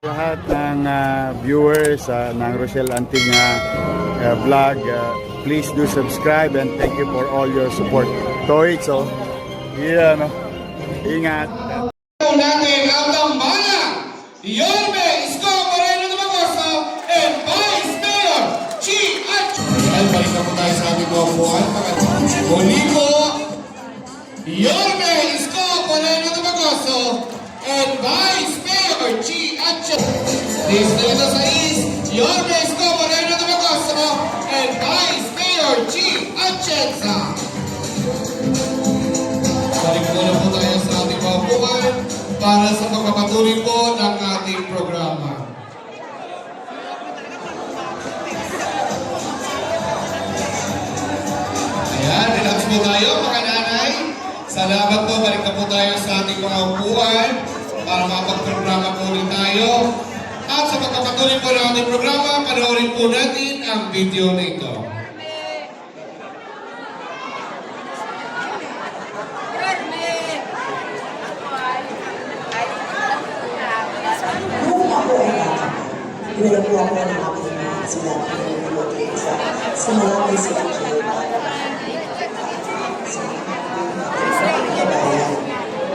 Lahat ng viewers ng Rochelle Antig vlog, please do subscribe and thank you for all your support. Toits, no? Ingat. Natin ang tambalan, Yorme Isko Moreno de Magoso and Vice Mayor Chi At. Ay, balik na po tayo sa ating mga buwan. Muli po, Yorme Isko Moreno de Magoso and Vice Mayor Chi At. Distrito 6, Yorme Isko Moreno de Magoso and Vice Mayor Chi Atienza. Balik na po tayo sa ating mga buwan para sa pagpapatuloy po ng ating programa. Ayan, relax po tayo mga nanay. Salamat po, balik na po tayo sa ating mga upuan para makapag-programa po ulit tayo. At sa pagpapatuloy po ng ating programa, panoorin po natin ang video na ito. Dinala po ako ng aking mga sila sa malaki sa kabayan.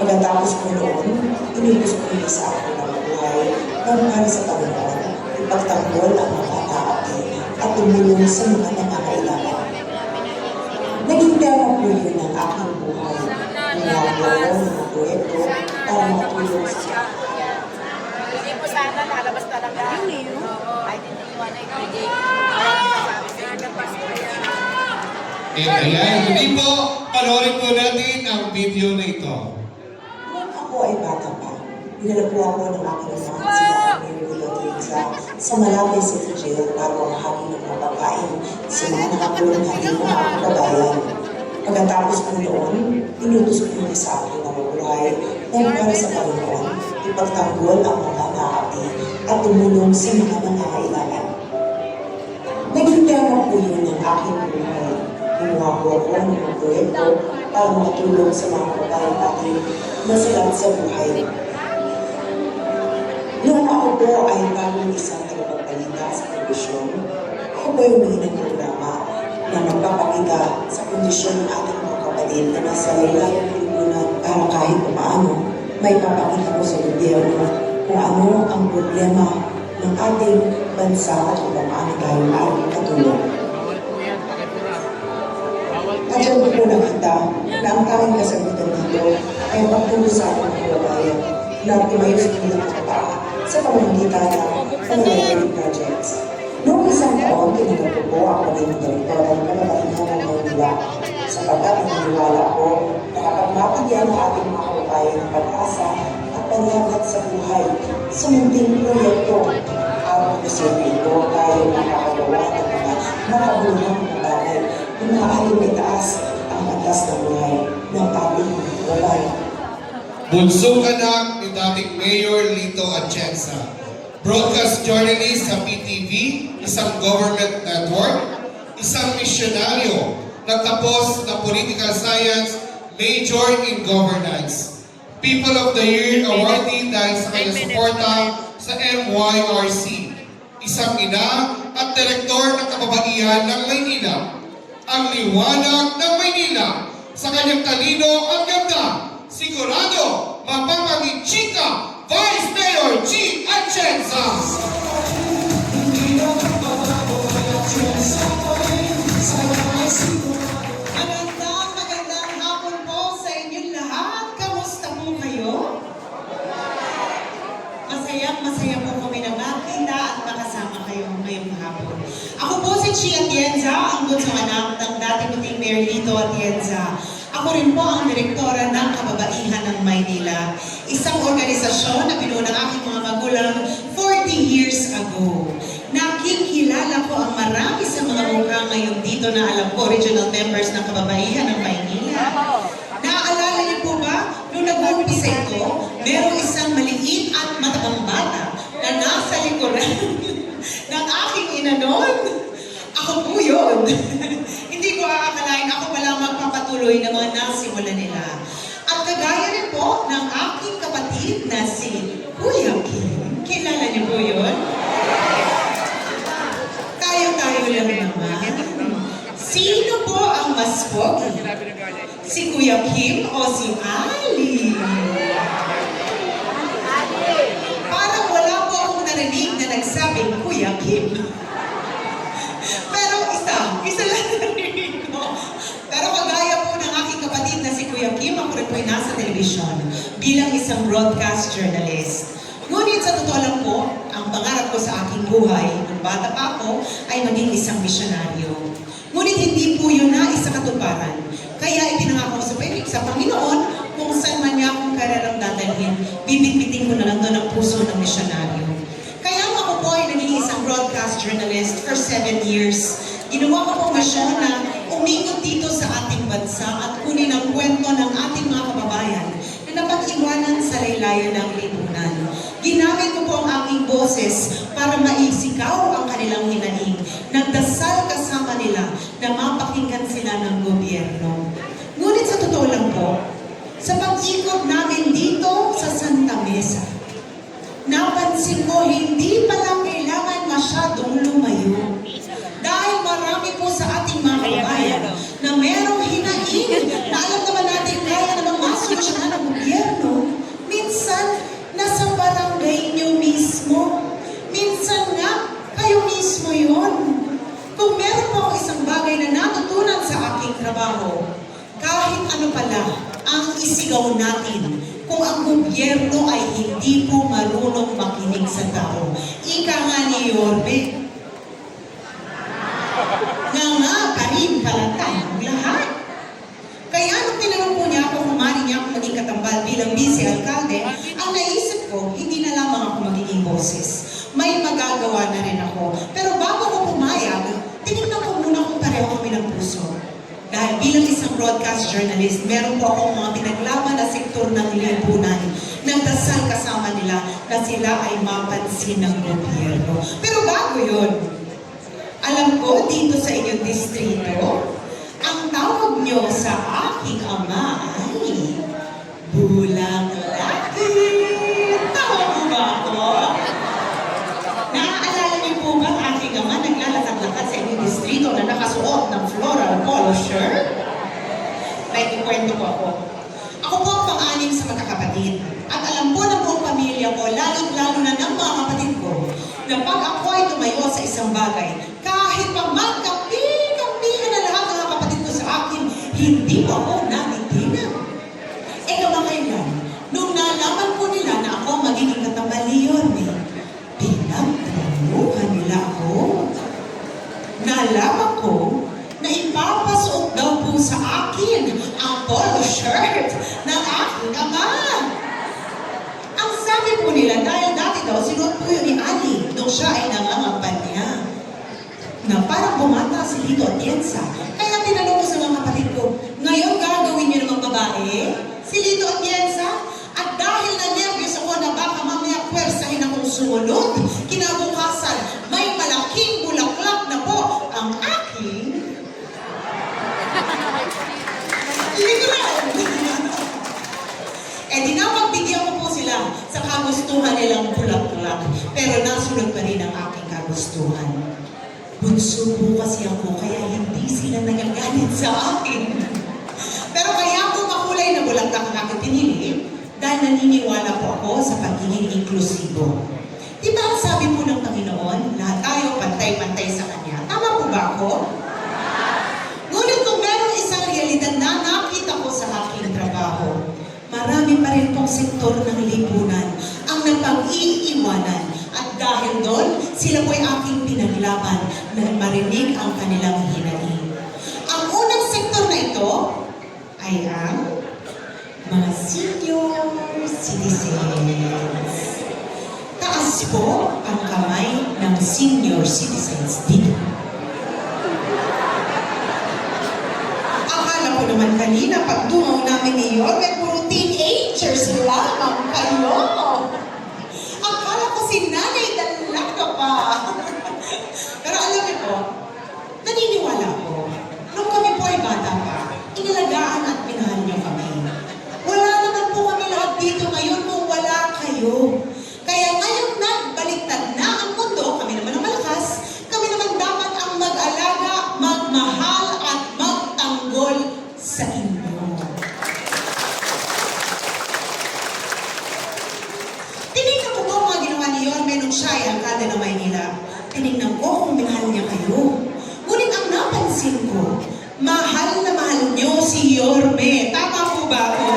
Pagkatapos ko noon, inubos ko yung sa akin ng buhay na para sa Panginoon, ipagtanggol ang mga taati at tumulong sa mga nangangailangan. Naging pera po yun ang aking buhay. Nilabo ng mga proyekto para matulong sa sana lalabas talaga. Ay, hindi iwan ay ibigay. Ayan, hindi po, panoorin po natin ang video na ito. Noong ako ay bata pa, dinala po ako ng aking mga sila sa Malate City Jail para mamahagi ng mga pagkain sa mga nakakulong na mga kabayan. Pagkatapos ko noon, inutos ko yung sa akin na mabuhay dahil para sa Panginoon, ipagtanggol ang mga naati at tumulong sa mga nangangailangan. Naging tema po yun ng aking buhay. Gumawa po ako ng mga proyekto para matulong sa mga kabayan natin na silang sa buhay. Noong ako po ay bagong isang tagapagbalita sa telebisyon, ako po yung humingi ng programa na magpapakita sa kondisyon ng ating mga kapatid na nasa laylayan ng lipunan para kahit paano may papakita ko sa gobyerno kung ano ang problema ng ating bansa at kung paano tayo maaaring patulong. At dyan ko po nakita na ang tanging kasagutan dito ay pagtulong sa ating mga kababayan na tumayos nilang kapaa sa pamamagitan ng family projects. Noong isang taon, tinanong ko po ako ng direktor ng Kababaihan ng Maynila sapagkat naniniwala ko na kapag mapigyan ng ating mga kababayan ng pag-asa at panagat sa buhay sa munting proyekto at posible ito tayo makakagawa ng mga makabulong bagay na maaaring itaas ang atas ng buhay ng ating mga kababayan. Bunsong anak ni dating Mayor Lito Atienza, broadcast journalist sa PTV, isang government network, isang misyonaryo, nagtapos ng political science, major in governance. People of the Year awardee dahil sa kanyang suporta sa MYRC. Isang ina at direktor ng kababaihan ng Maynila. Ang liwanag ng Maynila sa kanyang talino at ganda. Sigurado, mapapag-chika, Vice Mayor Chi Atienza. Magandang hapon po sa inyong lahat. Kamusta po kayo? Masaya po kami na makita at makasama kayo ngayong hapon. Ako po si Chi Atienza, ang bunsong anak ng dating Mayor Lito Atienza. Ako rin po ang direktora ng Kababaihan ng Maynila, isang organisasyon na binuo ng aking mga magulang 40 years ago. Nakikilala ko ang marami sa mga mukha ngayon dito na alam ko, original members ng Kababaihan ng Maynila. Naaalala niyo po ba, nung nag-umpisa ito, merong isang maliit at matabang bata na nasa likuran ng aking ina noon. Ako po yun. Hindi ko aakalain ako pala magpapatuloy na mga nasimulan nila. At kagaya rin po ng aking kapatid na si Kuya Kim. Kilala niyo po yun? Tayo-tayo lang naman. Sino po ang mas pogi? Si Kuya Kim o si Ali? Parang wala po akong narinig na nagsabing Kuya Kim. Pero isa lang narinig ko. Pero kagaya po ng aking kapatid na si Kuya Kim, ako rin po'y nasa telebisyon bilang isang broadcast journalist. Ngunit sa totoo lang po, ang pangarap ko sa aking buhay, nung bata pa ako, ay maging isang misyonaryo. Ngunit hindi po yun na isa katuparan. Kaya ipinangako ko sa Panginoon kung saan man niya akong karerang dadalhin, bibit-bitin ko na lang doon ang puso ng misyonaryo. Kaya ako po ay naging isang broadcast journalist for 7 years. Ginawa ko pong misyon na umikot dito sa ating bansa at kunin ang kwento ng ating mga kababayan na napag-iwanan sa laylayan ng lipunan. Ginamit ko po ang aking boses para maisigaw ang kanilang hinaing. Nagdasal kasama nila na mapakinggan sila ng gobyerno. Ngunit sa totoo lang po, sa pag-ikot namin dito sa Santa Mesa, napansin ko hindi pala kailangan masyadong lumayo. Dahil marami po sa ating mga kababayan na merong hinaing na alam naman natin kaya namang masolusyonan ng gobyerno, minsan nasa barangay nyo mismo. Minsan nga, kayo mismo yun. Kung meron po ako isang bagay na natutunan sa aking trabaho, kahit ano pala ang isigaw natin kung ang gobyerno ay hindi po marunong makinig sa tao. Ika nga ni Yorme, nga pa rin pala tayong lahat. Kaya nung tinanong po niya ako kung maaari niya ako maging katambal bilang vice-alkalde, ang naisip ko, hindi na lamang ako magiging boses. May magagawa na rin ako. Pero bago ko pumayag, tinignan ko muna kung pareho kami ng puso. Dahil bilang isang broadcast journalist, meron po akong mga pinaglaban na sektor ng lipunan. Nagdasal kasama nila na sila ay mapansin ng gobyerno. Pero bago yun, alam ko dito sa inyong distrito, ang tawag nyo sa aking ama ay Bulang Laki. Tawag mo ba ako? Naaalala niyo po ba ang aking ama naglalakad-lakad sa inyong distrito na nakasuot ng floral polo shirt? Like, ikwento ko ako. Ako po ang pang-anim sa magkakapatid. At alam po ng buong pamilya ko, lalo-lalo na ng mga kapatid ko, na pag ako ay tumayo sa isang bagay, kahit pa magkampi-kampihan na lahat ng mga kapatid ko sa akin, hindi po ako nabitinan. E kamakailan, nung nalaman po nila na ako magiging katambal ni Yorme, pinagtramuhan nila ako. Nalaman ko na ipapasuot daw po sa akin ang polo shirt ng aking ama. Ang sabi po nila, dahil dati daw, sinuot po yun ni Ali nung siya ay nangangampanya. Na parang bumata si Lito Atienza. Kaya tinanong ko sa mga kapatid ko, ngayon gagawin niyo namang babae? Si Lito Atienza? At dahil na-nervous ako na baka mamaya pwersahin akong sumunod, kinabukasan, may malaking bulaklak na po ang aking likuran. Eh di napagbigyan ko po sila sa kagustuhan nilang bulaklak, pero nasunod pa rin ang aking kagustuhan. Bunso po kasi ako, kaya hindi sila nagagalit sa akin. Pero kaya po makulay na bulaklak ang aking pinili, dahil naniniwala po ako sa pagiging inklusibo. Di ba ang sabi po ng Panginoon, lahat tayo pantay-pantay sa Kanya? Tama po ba ako? Ngunit kung meron isang realidad na nakita ko sa aking trabaho, marami pa rin pong sektor ng lipunan ang napag-iiwanan. At dahil doon, sila po'y aking pinaglaban na marinig ang kanilang hinaing. Ang unang sektor na ito ay ang mga senior citizens. Taas po ang kamay ng senior citizens dito. Akala ko naman kanina, pag dungaw namin ni Yorme, puro teenagers lamang kayo. Akala ko si nanay dalaga pa. Pero alam niyo po, naniniwala ko, nung kami po ay bata pa, inalagaan at minahal niyo kami. Wala naman po kami lahat dito ngayon kung wala kayo. Kaya ngayon nagbalik tinignan ko kung minahal niya kayo. Ngunit ang napansin ko, mahal na mahal niyo si Yorme. Tama po ba ako?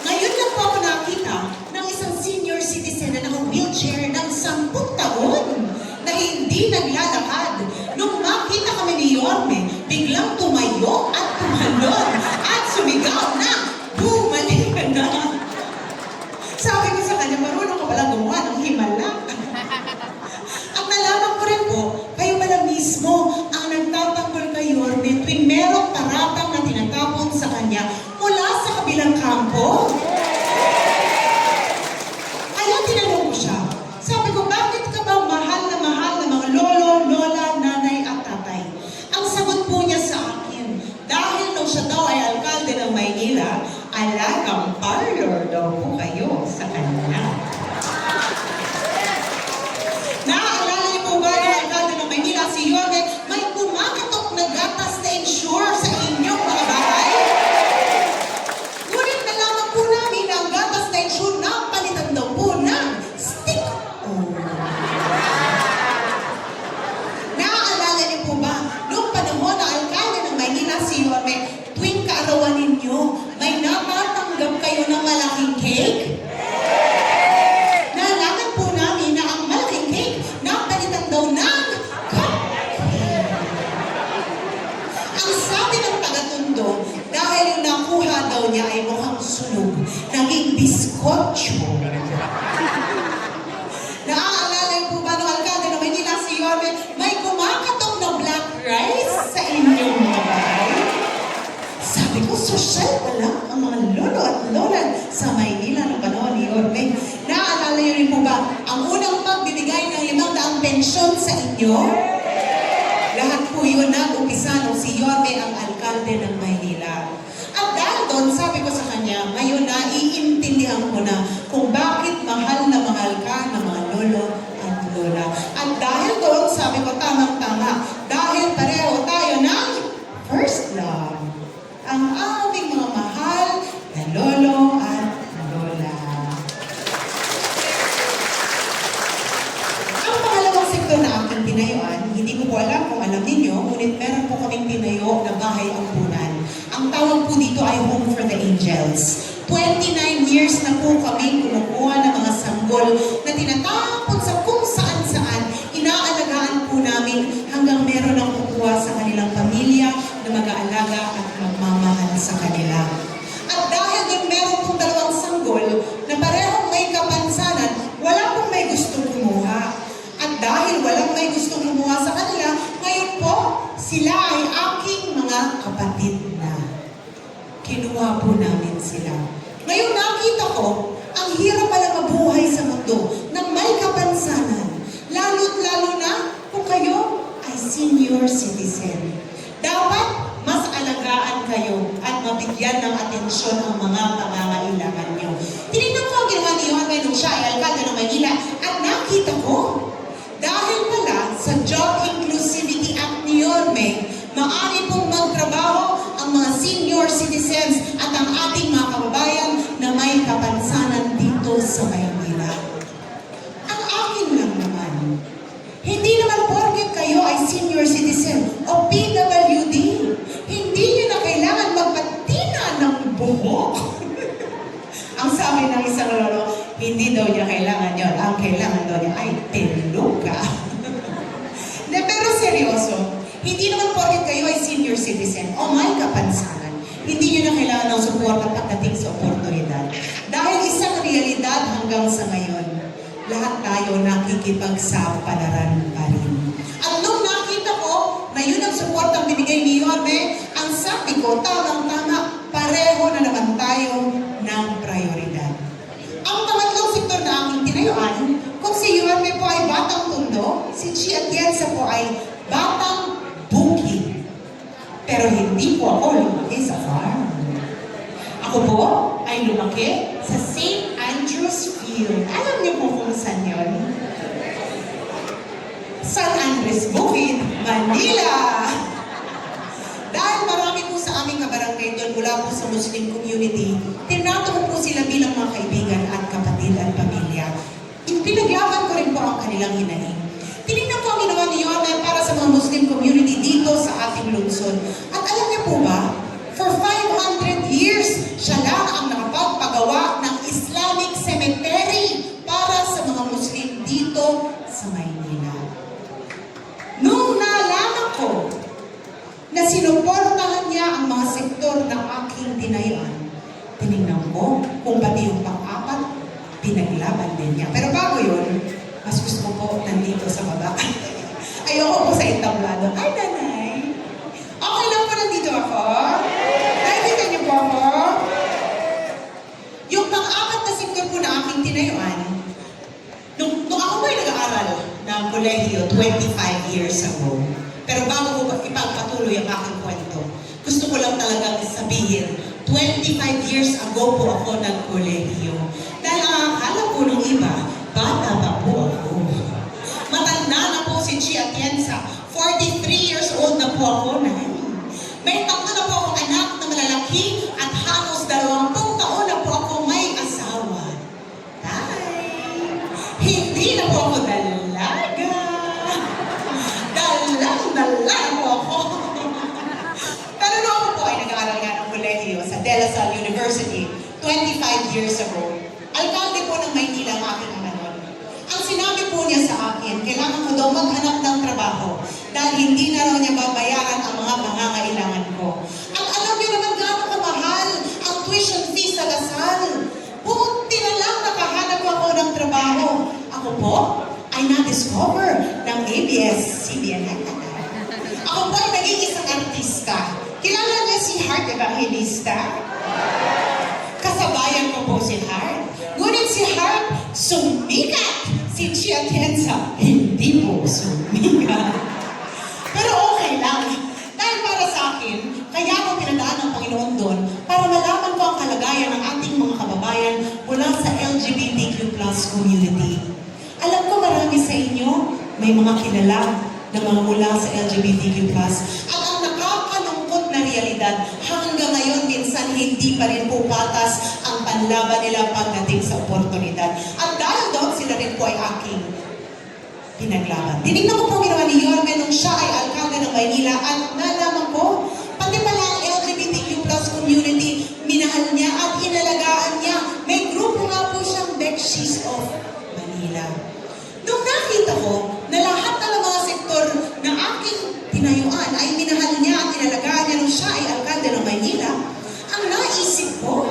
Ngayon lang po ako nakita ng isang senior citizen na naka-wheelchair ng 10 taon na hindi naglalakad. Nung makita kami ni Yorme, biglang tumayo at tumalon at sumigaw na, bumalik ka na. Sabi ko sa kanya, marunong ka pala gumawa ng himala. At nalaman ko rin po, kayo pala mismo ang nagtatanggol kay Yorme tuwing merong paratang na tinatapon sa kanya mula sa kabilang kampo. Kaya tinanong ko siya, sabi ko, bakit ka ba mahal na mga lolo, lola, nanay at tatay? Ang sagot po niya sa akin, dahil nung siya daw ay alkalde ng Maynila, alagang parlor daw po kayo sa kanya. Naaalala niyo po ba yung alkalde ng Maynila, si Yorme, may kumakatok na gatas na insure sa inyong mga bahay? Ngunit nalaman po namin na ang gatas na insure na palitan daw po ng stick-on. Naaalala niyo po ba, noong panahon na alkalde ng Maynila, si Yorme, tuwing kaarawan ninyo, may natatanggap kayo ng malaking cake? Nalaman po namin na ang malaking cake napalitan daw ng cupcake. Ang sabi ng taga-Tondo, dahil yung nakuha daw niya ay mukhang sunog, naging biskotso. Naaalala po ba ng alkalde na Maynila, si Yorme, may kumakatok na black rice sa inyong mga bahay? Sabi ko, sosyal pala ang mga lolo at lola sa Maynila ng panahon ni Yorme. Naaalala niyo rin po ba ang unang pagbibigay ng 500 pensyon sa inyo? Lahat po yun nag-umpisa nung si Yorme ang alkalde ng Maynila. At dahil doon, sabi ko sa kanya, ngayon naiintindihan ko na kung bakit mahal na mahal ka ng mga lolo at lola. At dahil doon, sabi ko, tamang-tama, dahil pareho tayo ng first love. Ang aming mga mahal na lolo at lola. Ang pangalawang sektor na aking tinayuan, hindi ko po alam kung alam ninyo, ngunit meron po kaming tinayo na bahay ampunan. Ang tawag po dito ay Home for the Angels. 29 years na po kami kumukuha ng mga sanggol na tinatapon sa kung saan-saan. Inaalagaan po namin hanggang meron ang kukuha sa kanilang pamilya na mag-aalaga at magmamahal sa kanila. At dahil din meron pong 2 sanggol na parehong may kapansanan, wala pong may gustong kumuha. At dahil walang may gustong kumuha sa kanila, ngayon po, sila ay aking mga kapatid na. Kinuha po namin sila. Ngayon nakita ko, ang hirap pala mabuhay sa mundo ng may kapansanan. Lalo't lalo na kung kayo ay senior citizen. Dapat mas alagaan kayo at mabigyan ng atensyon ang mga pangangailangan nyo. Tinignan ko ang ginawa ni Yorme nung siya ay alkalde ng Maynila at nakita ko, dahil pala sa Job Inclusivity Act ni Yorme, maaari pong magtrabaho ang mga senior citizens at ang ating mga kababayan na may kapansanan dito sa Maynila. Ang akin lang naman, hindi naman porket kayo ay senior citizen o PWD, hindi nyo na kailangan magpatina ng buhok. Ang sabi ng isang lolo, hindi daw niya kailangan yon. Ang kailangan daw niya ay peluka. Pero seryoso, hindi naman porket kayo ay senior citizen o may kapansanan, hindi nyo na kailangan ng suporta pagdating sa oportunidad. Dahil isang realidad hanggang sa ngayon, lahat tayo nakikipagsapalaran pa rin. At nung nakita ko na yun ang suportang binigay ni Yorme, ang sabi ko, tamang-tama, pareho na naman tayo ng prioridad. Ang pangatlong sektor na aking tinayuan, kung si Yorme po ay batang Tondo, si Chi Atienza po ay batang bukid. Pero hindi po ako lumaki sa farm. Ako po ay lumaki sa St. Andrews Field. Alam niyo po kung saan yun? San Andres Bukid, Manila! Dahil marami po sa aming kabarangay doon mula po sa Muslim community, tinato ko po sila bilang mga kaibigan at kapatid at pamilya. Pinaglaban ko rin po ang kanila kanilang hinaing. Tinignan ko ang ginawa ni Yorme para sa mga Muslim community dito sa ating lungsod. At alam niyo po ba, for 500 years, siya lang ang nakapagpagawa ng Islamic cemetery para sa mga Muslim dito sa Maynila. Nung nalaman ko na sinuportahan niya ang mga sektor ng aking dinayaan, tinignan ko kung pati yung pang-apat, pinaglaban din niya. Pero bago yun, mas gusto ko po nandito sa baba. Ayoko po sa entablado. Ay, nanay! Okay lang po nandito ako? Nakikita niyo po ako? Yung pang-apat na sektor po na aking tinayuan, nung ako po'y nag-aaral ng kolehiyo 25 years ago, pero bago ko ipagpatuloy ang aking kwento, gusto ko lang talagang sabihin, 25 years ago po ako nag-kolehiyo. Dahil ang akala po ng iba, bata pa po ako. Matanda na po si Chia Atienza. 43 years old na po ako na. May tatlo na po akong anak na malalaki at halos 20 taon na po ako may asawa. Tay! Hindi na po ako dalaga. Dalang-dala po ako. Pero noon ako po ay nag-aaral nga ng kolehiyo sa De La Salle University 25 years ago. Alkalde po ng Maynila ang aking ama noon. Ang sinabi po niya sa akin, kailangan ko daw maghanap ng trabaho dahil hindi na raw niya babayaran ang mga pangangailangan ko. At alam niyo naman gaano kamahal ang tuition fee sa La Salle. Buti na lang nakahanap ako ng trabaho. Ako po ay na-discover ng ABS-CBN. Ako po ay naging isang artista. Kilala niya si Heart Evangelista? Kasabayan ko po si Heart. Ngunit si Heart, sumikat. Si Chia Atienza, hindi po sumikat. Pero okay lang. Dahil para sa akin, kaya ako pinadaan ng Panginoon doon para malaman ko ang kalagayan ng ating mga kababayan mula sa LGBTQ+ community. Alam ko marami sa inyo, may mga kilala na mga mula sa LGBTQ+. At ang nakakalungkot na realidad, hanggang ngayon minsan hindi pa rin po patas ang panlaban nila pagdating sa oportunidad. At dahil doon, sila rin po ay aking pinaglaban. Tinignan ko po ginawa ni Yorme nung siya ay alkalde ng Maynila at nalaman ko, pati pala ang LGBTQ+ community, minahal niya at inalagaan niya. May grupo nga po siyang Bekshies of Manila. Nung nakita ko na lahat ng mga sektor ng aking tinayuan ay minahal niya at inalagaan niya nung siya ay alkalde ng Maynila, ang naisip ko,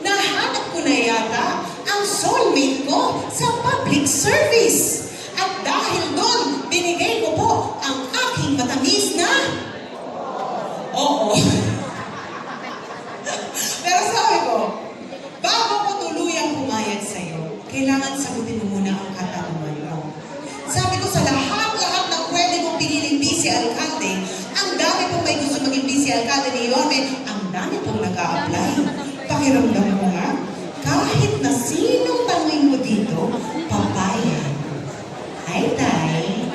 nahanap ko na yata ang soulmate ko sa public service. At dahil doon, binigay ko po ang aking matamis na oo. Pero sabi ko, bago ko tuluyang pumayag sa'yo, kailangan sagutin mo muna ang katanungan mo. Sabi ko sa lahat ng pwede mong piniling vice-alkalde, ang dami pong may gusto maging vice-alkalde ni Yorme, ang dami pong nag-a-apply. Pakiramdam mo nga, kahit na sinong tanongin mo dito, papayag. Ay, tay.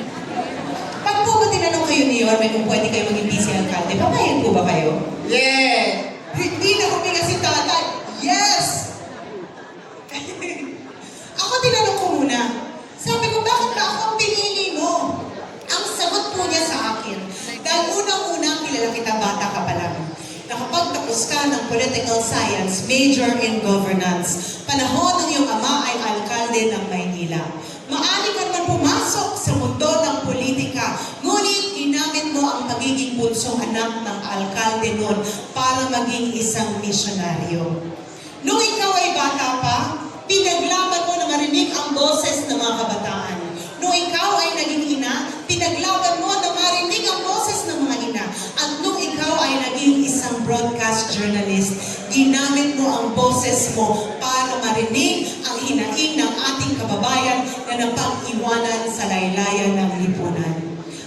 Pag po ba tinanong kayo ni Yorme kung pwede kayo maging vice-alkalde, papayag po ba kayo? Yeah! Hindi na huminga si tatay. Yes! Ako tinanong ko muna. Sabi ko, bakit ba ako ang pinili mo? Ang sagot po niya sa akin, dahil unang-unang kilala kita, bata ka pa lang. Nakapagtapos ka ng political science, major in governance. Panahon ng iyong ama ay alkalde ng Maynila. Maaari ka naman pumasok sa mundo ng politika, ngunit ginamit mo ang pagiging bunsong anak ng alkalde noon para maging isang misyonaryo. Nung ikaw ay bata pa, pinaglaban mo na marinig ang boses ng mga kabataan. Nung ikaw ay naging ina, pinaglaban mo na marinig ang boses ng mga ina. At nung ikaw ay naging isang broadcast journalist, ginamit mo ang boses mo para marinig ang hinaing ng ating kababayan na napag-iwanan sa laylayan ng lipunan.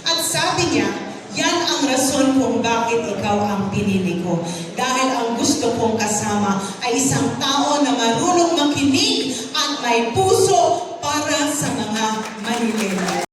At sabi niya, yan ang rason kung bakit ikaw ang pinili ko. Dahil ang gusto kong kasama ay isang tao na marunong makinig at may puso para sa mga Manilena.